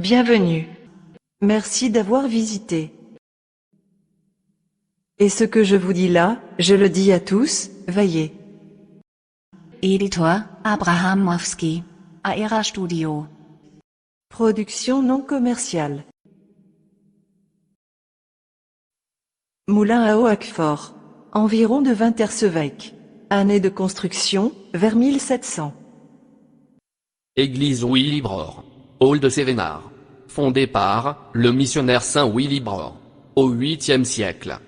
Bienvenue. Merci d'avoir visité. Et ce que je vous dis là, je le dis à tous, veillez. Editor, Abraham Mowski. Aera Studio. Production non commerciale. Moulin à eau Haquefort. Environ de 20 Ercevêque. Année de construction, vers 1700. Église Willibrord. Hall de Sévénard. Fondée par, le missionnaire Saint Willibrord. Au 8e siècle.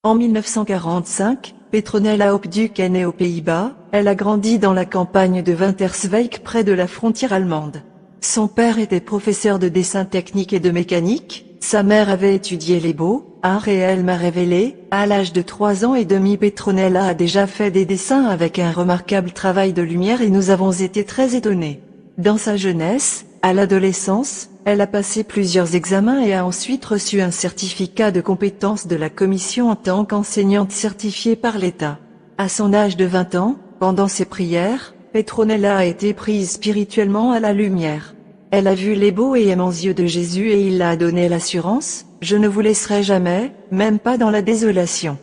En 1945, Petronella Hopduck est née aux Pays-Bas. Elle a grandi dans la campagne de Winterswijk près de la frontière allemande. Son père était professeur de dessin technique et de mécanique. Sa mère avait étudié les beaux-arts et elle m'a révélé, à l'âge de 3 ans et demi, Petronella a déjà fait des dessins avec un remarquable travail de lumière et nous avons été très étonnés. Dans sa jeunesse, à l'adolescence, elle a passé plusieurs examens et a ensuite reçu un certificat de compétence de la commission en tant qu'enseignante certifiée par l'État. À son âge de 20 ans, pendant ses prières, Petronella a été prise spirituellement à la lumière. Elle a vu les beaux et aimants yeux de Jésus et il l'a donné l'assurance, je ne vous laisserai jamais, même pas dans la désolation.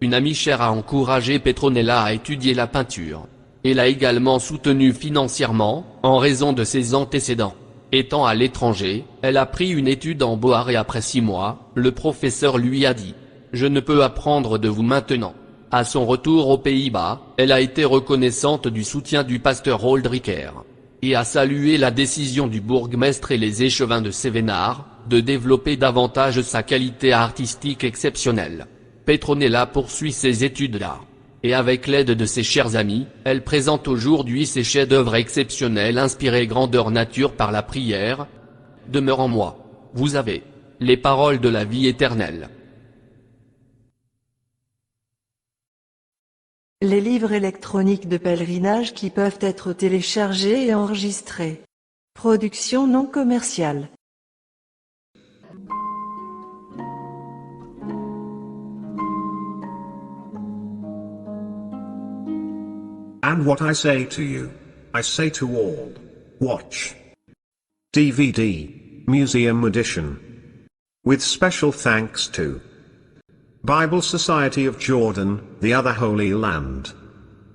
Une amie chère a encouragé Petronella à étudier la peinture. Et l'a également soutenue financièrement, en raison de ses antécédents. Étant à l'étranger, elle a pris une étude en beaux-arts et après 6 mois, le professeur lui a dit « Je ne peux apprendre de vous maintenant ». À son retour aux Pays-Bas, elle a été reconnaissante du soutien du pasteur Oldricker. Et a salué la décision du bourgmestre et les échevins de Sévénard, de développer davantage sa qualité artistique exceptionnelle. Petronella poursuit ses études d'art. Et avec l'aide de ses chers amis, elle présente aujourd'hui ses chefs-d'œuvre exceptionnels inspirés grandeur nature par la prière. Demeure en moi. Vous avez les paroles de la vie éternelle. Les livres électroniques de pèlerinage qui peuvent être téléchargés et enregistrés. Production non commerciale. And what I say to you, I say to all, watch. DVD, Museum Edition. With special thanks to Bible Society of Jordan, the Other Holy Land.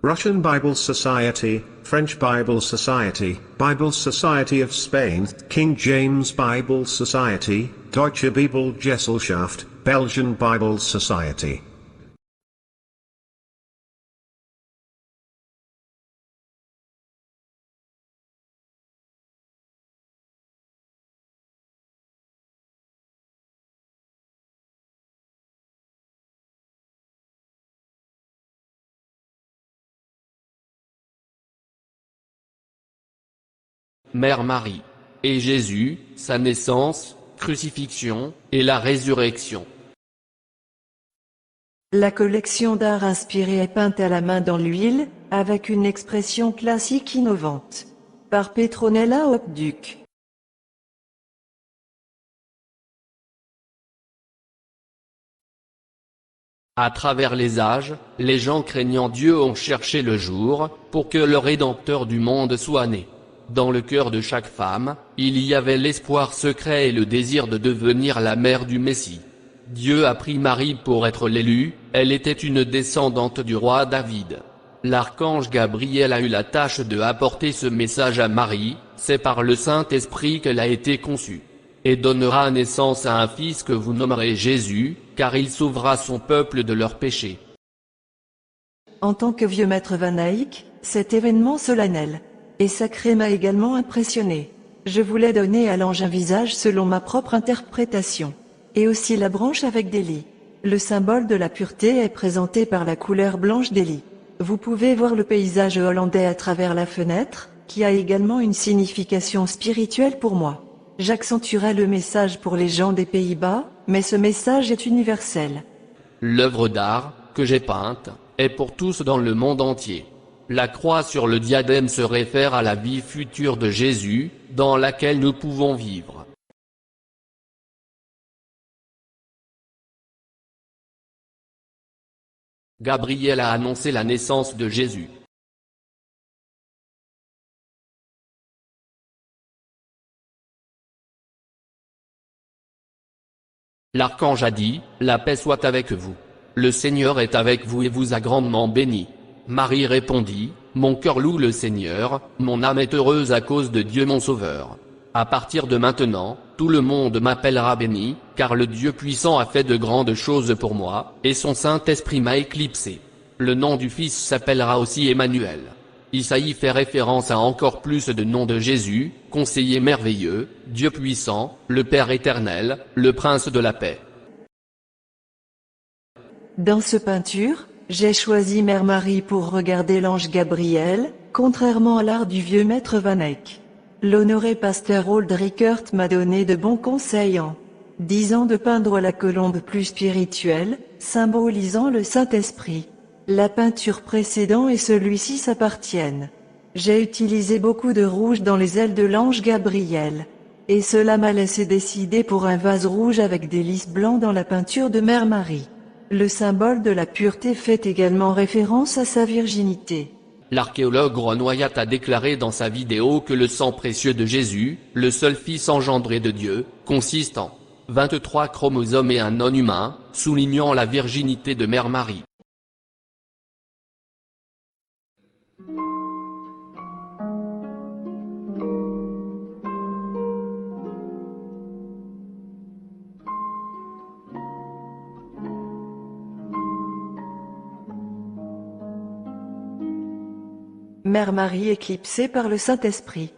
Russian Bible Society, French Bible Society of Spain, King James Bible Society, Deutsche Bibelgesellschaft, Belgian Bible Society. Mère Marie. Et Jésus, sa naissance, crucifixion, et la résurrection. La collection d'art inspiré est peinte à la main dans l'huile, avec une expression classique innovante. Par Petronella Hopduck. À travers les âges, les gens craignant Dieu ont cherché le jour, pour que le Rédempteur du monde soit né. Dans le cœur de chaque femme, il y avait l'espoir secret et le désir de devenir la mère du Messie. Dieu a pris Marie pour être l'élue, elle était une descendante du roi David. L'archange Gabriel a eu la tâche de apporter ce message à Marie, c'est par le Saint-Esprit qu'elle a été conçue. Et donnera naissance à un fils que vous nommerez Jésus, car il sauvera son peuple de leurs péchés. En tant que vieux maître Van Eyck, cet événement solennel et sacré m'a également impressionné. Je voulais donner à l'ange un visage selon ma propre interprétation. Et aussi la branche avec des lits. Le symbole de la pureté est présenté par la couleur blanche des lits. Vous pouvez voir le paysage hollandais à travers la fenêtre, qui a également une signification spirituelle pour moi. J'accentuerai le message pour les gens des Pays-Bas, mais ce message est universel. L'œuvre d'art, que j'ai peinte, est pour tous dans le monde entier. La croix sur le diadème se réfère à la vie future de Jésus, dans laquelle nous pouvons vivre. Gabriel a annoncé la naissance de Jésus. L'archange a dit, la paix soit avec vous. Le Seigneur est avec vous et vous a grandement béni. Marie répondit, mon cœur loue le Seigneur, mon âme est heureuse à cause de Dieu mon Sauveur. À partir de maintenant, tout le monde m'appellera béni, car le Dieu puissant a fait de grandes choses pour moi, et son Saint-Esprit m'a éclipsé. Le nom du Fils s'appellera aussi Emmanuel. Isaïe fait référence à encore plus de noms de Jésus, conseiller merveilleux, Dieu puissant, le Père éternel, le Prince de la paix. Dans ce peinture, j'ai choisi Mère Marie pour regarder l'ange Gabriel, contrairement à l'art du vieux maître Van Eyck. L'honoré pasteur Old Rickert m'a donné de bons conseils en disant de peindre la colombe plus spirituelle, symbolisant le Saint-Esprit. La peinture précédente et celui-ci s'appartiennent. J'ai utilisé beaucoup de rouge dans les ailes de l'ange Gabriel. Et cela m'a laissé décider pour un vase rouge avec des lys blancs dans la peinture de Mère Marie. Le symbole de la pureté fait également référence à sa virginité. L'archéologue Ron Wyatt a déclaré dans sa vidéo que le sang précieux de Jésus, le seul Fils engendré de Dieu, consiste en 23 chromosomes et un non-humain, soulignant la virginité de Mère Marie. Mère Marie éclipsée par le Saint-Esprit.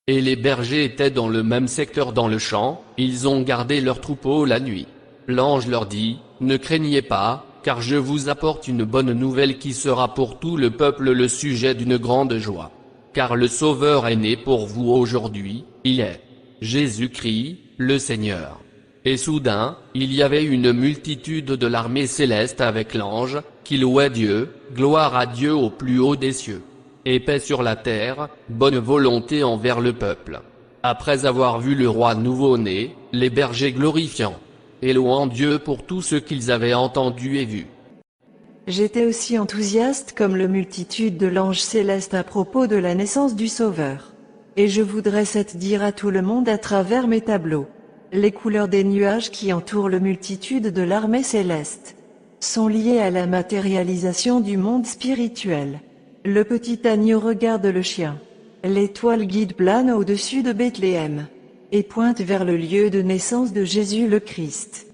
Et les bergers étaient dans le même secteur dans le champ, ils ont gardé leurs troupeaux la nuit. L'ange leur dit, ne craignez pas, car je vous apporte une bonne nouvelle qui sera pour tout le peuple le sujet d'une grande joie. Car le Sauveur est né pour vous aujourd'hui, il est Jésus-Christ, le Seigneur. Et soudain, il y avait une multitude de l'armée céleste avec l'ange, qui louait Dieu, gloire à Dieu au plus haut des cieux. Et paix sur la terre, bonne volonté envers le peuple. Après avoir vu le roi nouveau-né, les bergers glorifiant et louant Dieu pour tout ce qu'ils avaient entendu et vu. J'étais aussi enthousiaste comme la multitude de l'ange céleste à propos de la naissance du Sauveur. Et je voudrais cette dire à tout le monde à travers mes tableaux. Les couleurs des nuages qui entourent la multitude de l'armée céleste sont liées à la matérialisation du monde spirituel. Le petit agneau regarde le chien. L'étoile guide plane au-dessus de Bethléem et pointe vers le lieu de naissance de Jésus le Christ.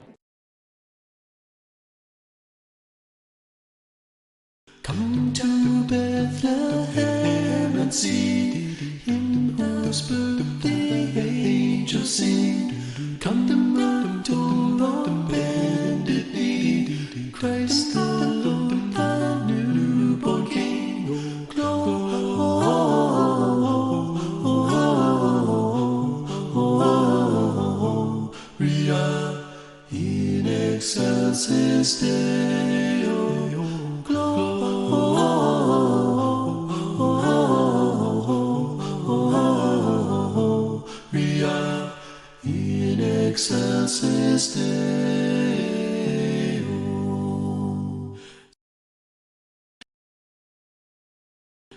Come to Bethlehem and see him whose birth the angels sing. Come to the bended knee, Christ the Lord, the newborn King. Gloria in excelsis Deo. Gloria in excelsis Deo.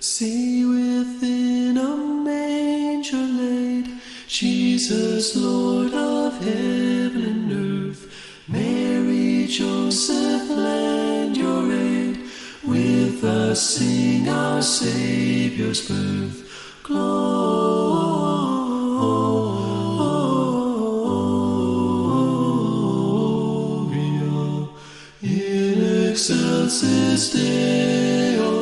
See within a manger laid Jesus, Lord of heaven and earth. Mary, Joseph, lend your aid. With us sing our Savior's birth. Gloria in excelsis Deo.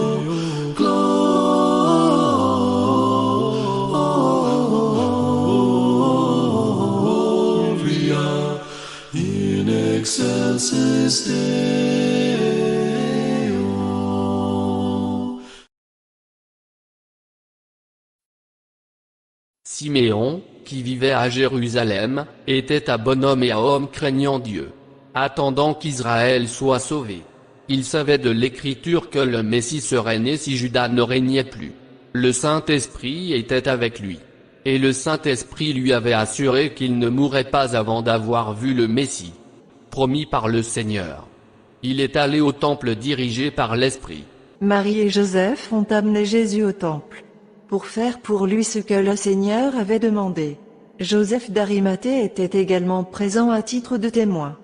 Gloria in excelsis Deo. Siméon, qui vivait à Jérusalem, était un bon homme et un homme craignant Dieu, attendant qu'Israël soit sauvé. Il savait de l'Écriture que le Messie serait né si Juda ne régnait plus. Le Saint-Esprit était avec lui. Et le Saint-Esprit lui avait assuré qu'il ne mourrait pas avant d'avoir vu le Messie, promis par le Seigneur. Il est allé au temple dirigé par l'Esprit. Marie et Joseph ont amené Jésus au temple pour faire pour lui ce que le Seigneur avait demandé. Joseph d'Arimathée était également présent à titre de témoin.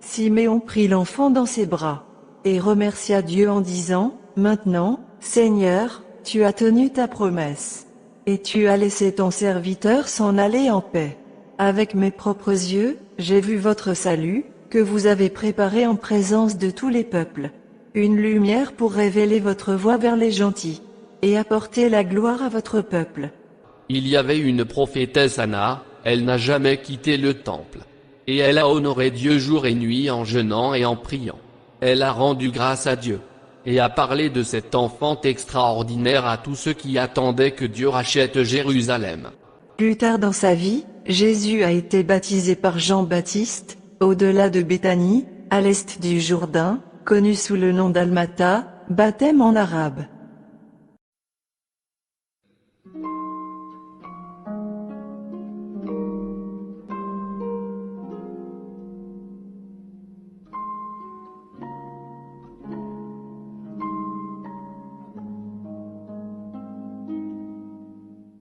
Siméon prit l'enfant dans ses bras, et remercia Dieu en disant, « Maintenant, Seigneur, tu as tenu ta promesse, et tu as laissé ton serviteur s'en aller en paix. Avec mes propres yeux, j'ai vu votre salut, que vous avez préparé en présence de tous les peuples, une lumière pour révéler votre voie vers les gentils, et apporter la gloire à votre peuple. » Il y avait une prophétesse Anna, elle n'a jamais quitté le temple. Et elle a honoré Dieu jour et nuit en jeûnant et en priant. Elle a rendu grâce à Dieu, et a parlé de cet enfant extraordinaire à tous ceux qui attendaient que Dieu rachète Jérusalem. Plus tard dans sa vie, Jésus a été baptisé par Jean-Baptiste, au-delà de Béthanie, à l'est du Jourdain, connu sous le nom d'Almata, baptême en arabe.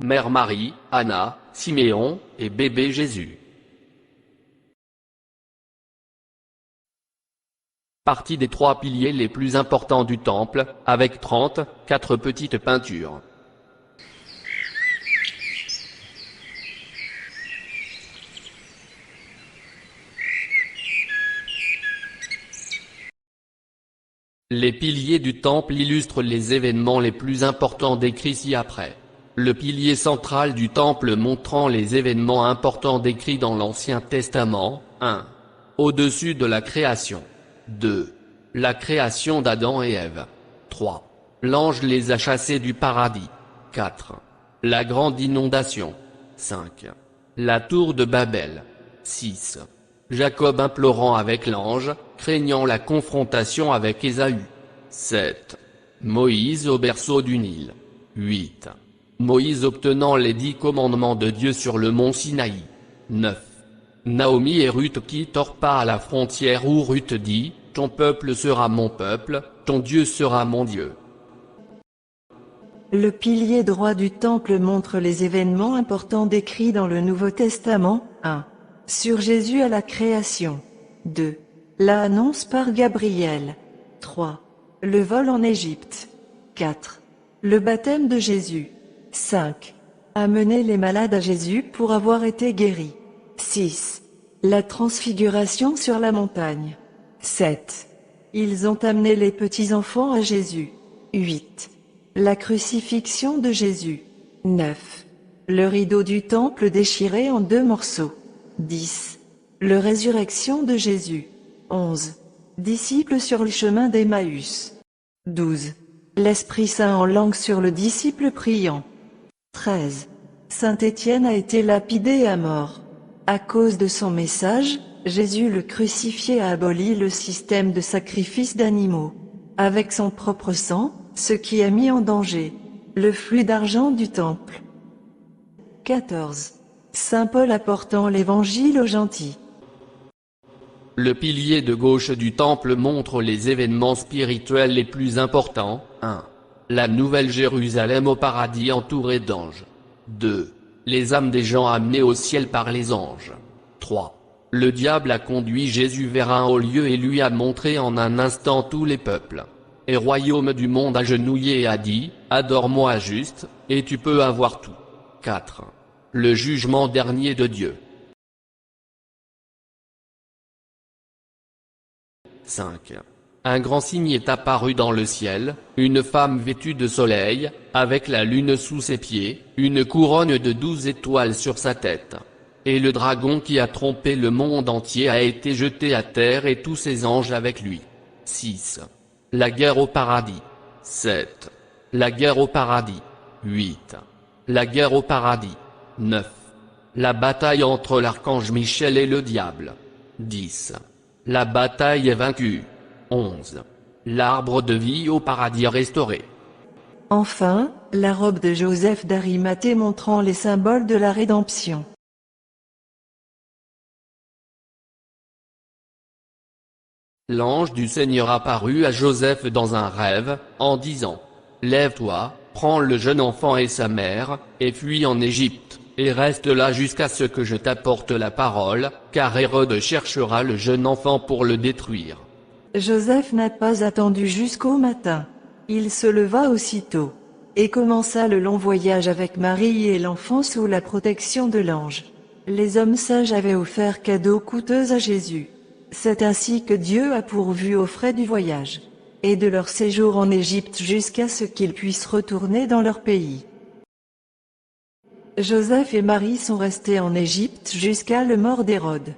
Mère Marie, Anna, Siméon, et bébé Jésus. Partie des 3 piliers les plus importants du temple, avec 34 petites peintures. Les piliers du temple illustrent les événements les plus importants décrits ci-après. Le pilier central du temple montrant les événements importants décrits dans l'Ancien Testament, 1. Au-dessus de la création. 2. La création d'Adam et Ève. 3. L'ange les a chassés du paradis. 4. La grande inondation. 5. La tour de Babel. 6. Jacob implorant avec l'ange, craignant la confrontation avec Ésaü. 7. Moïse au berceau du Nil. 8. Moïse obtenant les 10 commandements de Dieu sur le mont Sinaï. 9. Naomi et Ruth quittent Orpa à la frontière où Ruth dit, « Ton peuple sera mon peuple, ton Dieu sera mon Dieu. » Le pilier droit du temple montre les événements importants décrits dans le Nouveau Testament. 1. Sur Jésus à la création. 2. La annonce par Gabriel. 3. Le vol en Égypte. 4. Le baptême de Jésus. 5. Amener les malades à Jésus pour avoir été guéris. 6. La transfiguration sur la montagne. 7. Ils ont amené les petits-enfants à Jésus. 8. La crucifixion de Jésus. 9. Le rideau du temple déchiré en 2 morceaux. 10. Le résurrection de Jésus. 11. Disciples sur le chemin d'Emmaüs. 12. L'Esprit Saint en langue sur le disciple priant. 13. Saint Étienne a été lapidé à mort. À cause de son message, Jésus le crucifié a aboli le système de sacrifice d'animaux, avec son propre sang, ce qui a mis en danger le flux d'argent du temple. 14. Saint Paul apportant l'évangile aux gentils. Le pilier de gauche du temple montre les événements spirituels les plus importants. 1. La nouvelle Jérusalem au paradis entourée d'anges. 2. Les âmes des gens amenées au ciel par les anges. 3. Le diable a conduit Jésus vers un haut lieu et lui a montré en un instant tous les peuples et royaumes du monde agenouillés et a dit, « Adore-moi juste, et tu peux avoir tout. » 4. Le jugement dernier de Dieu. 5. Un grand signe est apparu dans le ciel, une femme vêtue de soleil, avec la lune sous ses pieds, une couronne de 12 étoiles sur sa tête. Et le dragon qui a trompé le monde entier a été jeté à terre et tous ses anges avec lui. 6. La guerre au paradis. 7. La guerre au paradis. 8. La guerre au paradis. 9. La bataille entre l'archange Michel et le diable. 10. La bataille est vaincue. 11. L'arbre de vie au paradis restauré. Enfin, la robe de Joseph d'Arimathée montrant les symboles de la rédemption. L'ange du Seigneur apparut à Joseph dans un rêve, en disant, « Lève-toi, prends le jeune enfant et sa mère, et fuis en Égypte, et reste là jusqu'à ce que je t'apporte la parole, car Hérode cherchera le jeune enfant pour le détruire. » Joseph n'a pas attendu jusqu'au matin. Il se leva aussitôt, et commença le long voyage avec Marie et l'enfant sous la protection de l'ange. Les hommes sages avaient offert cadeaux coûteux à Jésus. C'est ainsi que Dieu a pourvu aux frais du voyage, et de leur séjour en Égypte jusqu'à ce qu'ils puissent retourner dans leur pays. Joseph et Marie sont restés en Égypte jusqu'à la mort d'Hérode.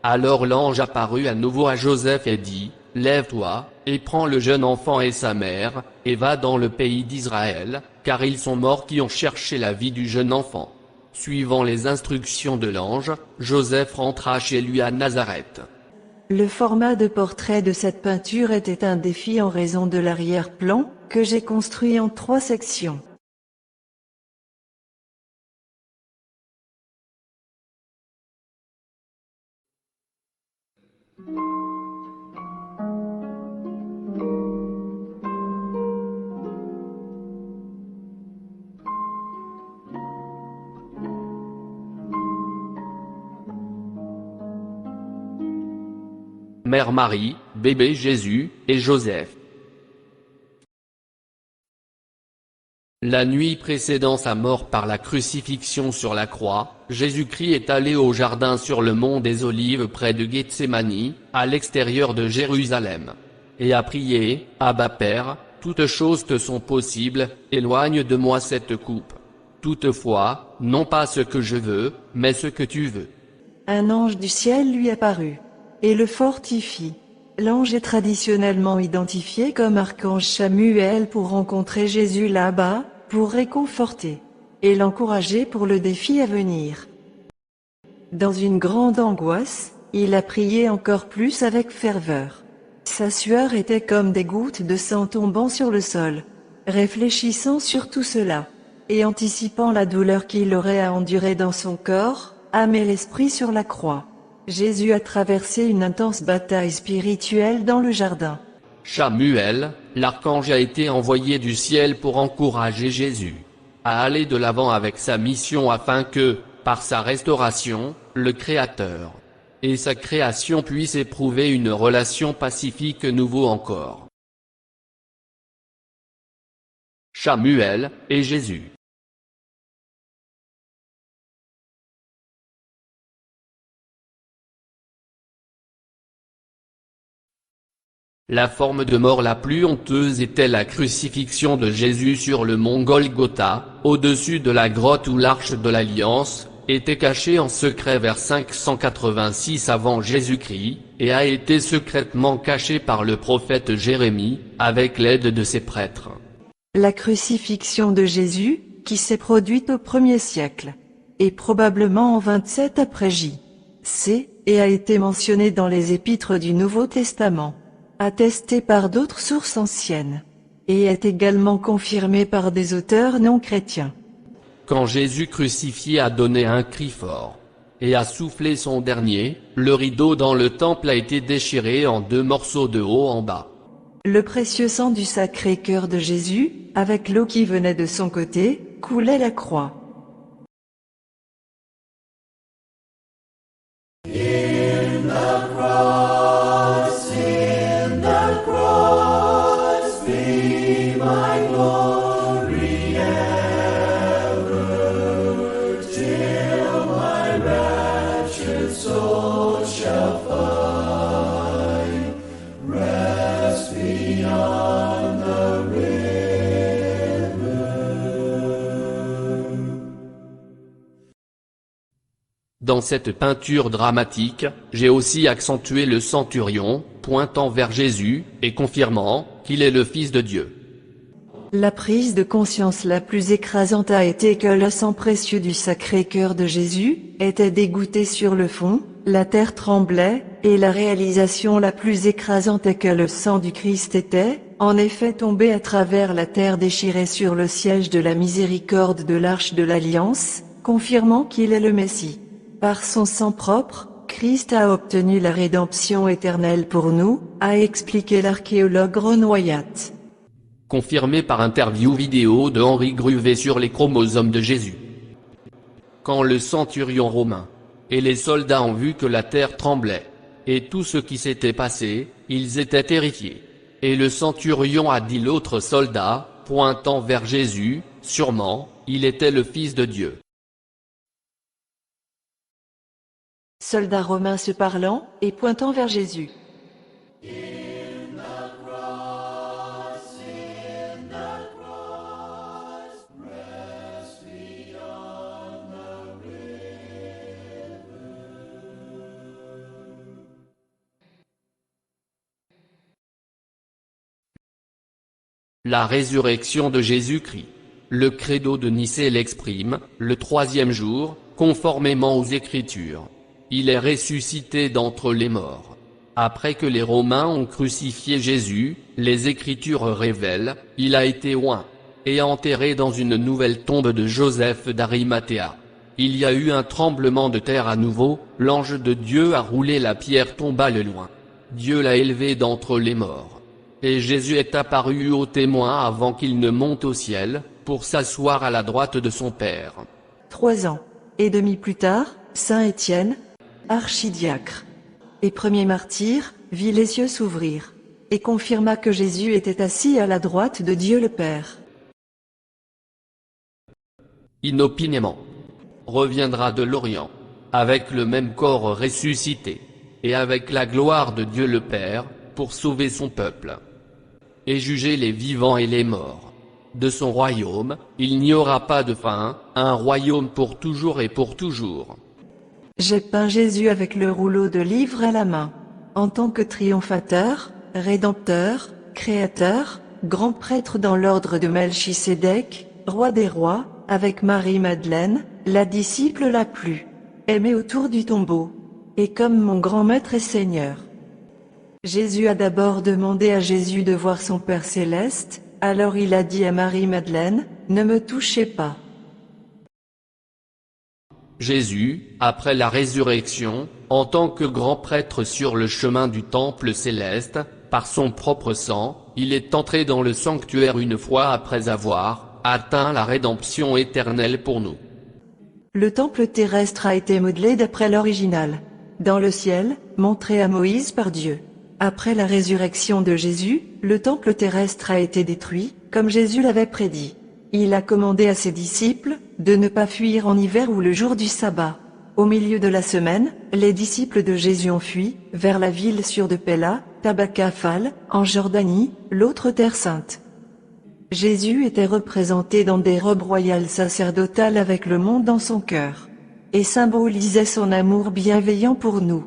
Alors l'ange apparut à nouveau à Joseph et dit, « Lève-toi, et prends le jeune enfant et sa mère, et va dans le pays d'Israël, car ils sont morts qui ont cherché la vie du jeune enfant. » Suivant les instructions de l'ange, Joseph rentra chez lui à Nazareth. Le format de portrait de cette peinture était un défi en raison de l'arrière-plan, que j'ai construit en 3 sections. Mère Marie, bébé Jésus, et Joseph. La nuit précédant sa mort par la crucifixion sur la croix, Jésus-Christ est allé au jardin sur le mont des Olives près de Gethsémani, à l'extérieur de Jérusalem, et a prié, « Abba Père, toutes choses te sont possibles, éloigne de moi cette coupe. Toutefois, non pas ce que je veux, mais ce que tu veux. » Un ange du ciel lui apparut, et le fortifie. L'ange est traditionnellement identifié comme archange Samuel pour rencontrer Jésus là-bas, pour réconforter et l'encourager pour le défi à venir. Dans une grande angoisse, il a prié encore plus avec ferveur. Sa sueur était comme des gouttes de sang tombant sur le sol. Réfléchissant sur tout cela, et anticipant la douleur qu'il aurait à endurer dans son corps, âme et l'esprit sur la croix, Jésus a traversé une intense bataille spirituelle dans le jardin. Samuel, l'archange a été envoyé du ciel pour encourager Jésus à aller de l'avant avec sa mission afin que, par sa restauration, le Créateur et sa création puissent éprouver une relation pacifique nouveau encore. Samuel et Jésus. La forme de mort la plus honteuse était la crucifixion de Jésus sur le mont Golgotha, au-dessus de la grotte où l'Arche de l'Alliance était cachée en secret vers 586 avant Jésus-Christ, et a été secrètement cachée par le prophète Jérémie, avec l'aide de ses prêtres. La crucifixion de Jésus, qui s'est produite au 1er siècle, et probablement en 27 après J.C., et a été mentionnée dans les épîtres du Nouveau Testament, attestée par d'autres sources anciennes, et est également confirmée par des auteurs non chrétiens. Quand Jésus crucifié a donné un cri fort, et a soufflé son dernier, le rideau dans le temple a été déchiré en 2 morceaux de haut en bas. Le précieux sang du Sacré-Cœur de Jésus, avec l'eau qui venait de son côté, coulait la croix. Dans cette peinture dramatique, j'ai aussi accentué le centurion, pointant vers Jésus, et confirmant qu'il est le Fils de Dieu. La prise de conscience la plus écrasante a été que le sang précieux du Sacré-Cœur de Jésus était dégoutté sur le fond, la terre tremblait, et la réalisation la plus écrasante est que le sang du Christ était, en effet, tombé à travers la terre déchirée sur le siège de la miséricorde de l'Arche de l'Alliance, confirmant qu'il est le Messie. Par son sang propre, Christ a obtenu la rédemption éternelle pour nous, a expliqué l'archéologue Ron Wyatt. Confirmé par interview vidéo de Henri Gruvet sur les chromosomes de Jésus. quand le centurion romain et les soldats ont vu que la terre tremblait, et tout ce qui s'était passé, ils étaient terrifiés. Et le centurion a dit l'autre soldat, pointant vers Jésus, sûrement, il était le Fils de Dieu. Soldats romains se parlant et pointant vers Jésus. La résurrection de Jésus-Christ. Le credo de Nicée l'exprime, le troisième jour, conformément aux Écritures. Il est ressuscité d'entre les morts. Après que les Romains ont crucifié Jésus, les Écritures révèlent, il a été oint et enterré dans une nouvelle tombe de Joseph d'Arimathée. Il y a eu un tremblement de terre à nouveau, l'ange de Dieu a roulé la pierre tomba le loin. Dieu l'a élevé d'entre les morts. Et Jésus est apparu aux témoins avant qu'il ne monte au ciel, pour s'asseoir à la droite de son Père. 3 ans et demi plus tard, saint Étienne, archidiacre et premier martyr, vit les cieux s'ouvrir, et confirma que Jésus était assis à la droite de Dieu le Père. Inopinément, reviendra de l'Orient, avec le même corps ressuscité, et avec la gloire de Dieu le Père, pour sauver son peuple, et juger les vivants et les morts. De son royaume, il n'y aura pas de fin, un royaume pour toujours et pour toujours. J'ai peint Jésus avec le rouleau de livres à la main, en tant que triomphateur, rédempteur, créateur, grand prêtre dans l'ordre de Melchisédek, roi des rois, avec Marie-Madeleine, la disciple la plus aimée autour du tombeau, et comme mon grand maître et Seigneur. Jésus a d'abord demandé à Jésus de voir son Père céleste, alors il a dit à Marie-Madeleine, « Ne me touchez pas ». Jésus, après la résurrection, en tant que grand prêtre sur le chemin du temple céleste, par son propre sang, il est entré dans le sanctuaire une fois après avoir atteint la rédemption éternelle pour nous. Le temple terrestre a été modelé d'après l'original, dans le ciel, montré à Moïse par Dieu. Après la résurrection de Jésus, le temple terrestre a été détruit, comme Jésus l'avait prédit. Il a commandé à ses disciples de ne pas fuir en hiver ou le jour du sabbat. Au milieu de la semaine, les disciples de Jésus ont fui vers la ville sûre de Péla, Tabacaphal, en Jordanie, l'autre terre sainte. Jésus était représenté dans des robes royales sacerdotales avec le monde dans son cœur, et symbolisait son amour bienveillant pour nous.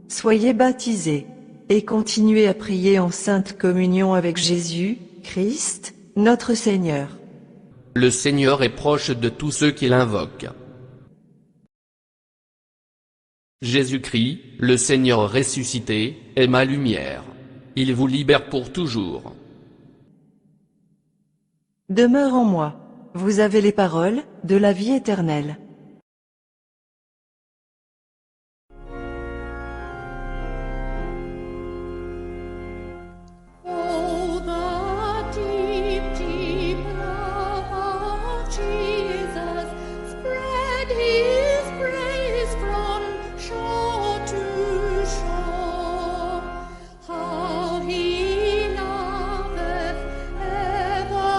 Soyez baptisés, et continuez à prier en sainte communion avec Jésus, Christ, notre Seigneur. Le Seigneur est proche de tous ceux qui l'invoquent. Jésus-Christ, le Seigneur ressuscité, est ma lumière. Il vous libère pour toujours. Demeure en moi. Vous avez les paroles de la vie éternelle. Oh, the deep, deep love of Jesus, spread His praise from shore to shore. How He loveth, ever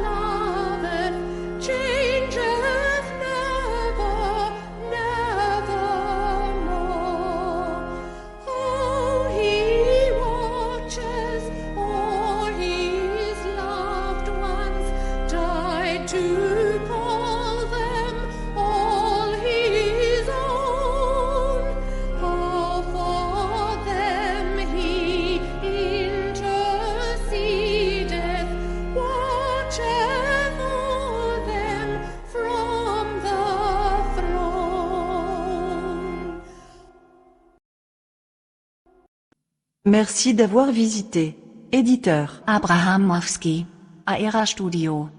loveth, changeth never, nevermore. Oh, He watches o'er His loved ones, died to call them all His own. How for them He intercedeth, watcheth o'er them from the throne. Merci d'avoir visité. Éditeur. Abraham Mowski. Aera Studio.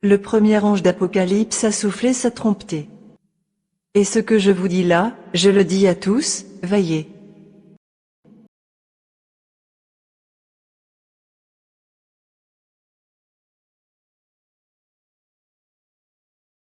Le premier ange d'Apocalypse a soufflé sa trompeté. Et ce que je vous dis là, je le dis à tous, veillez.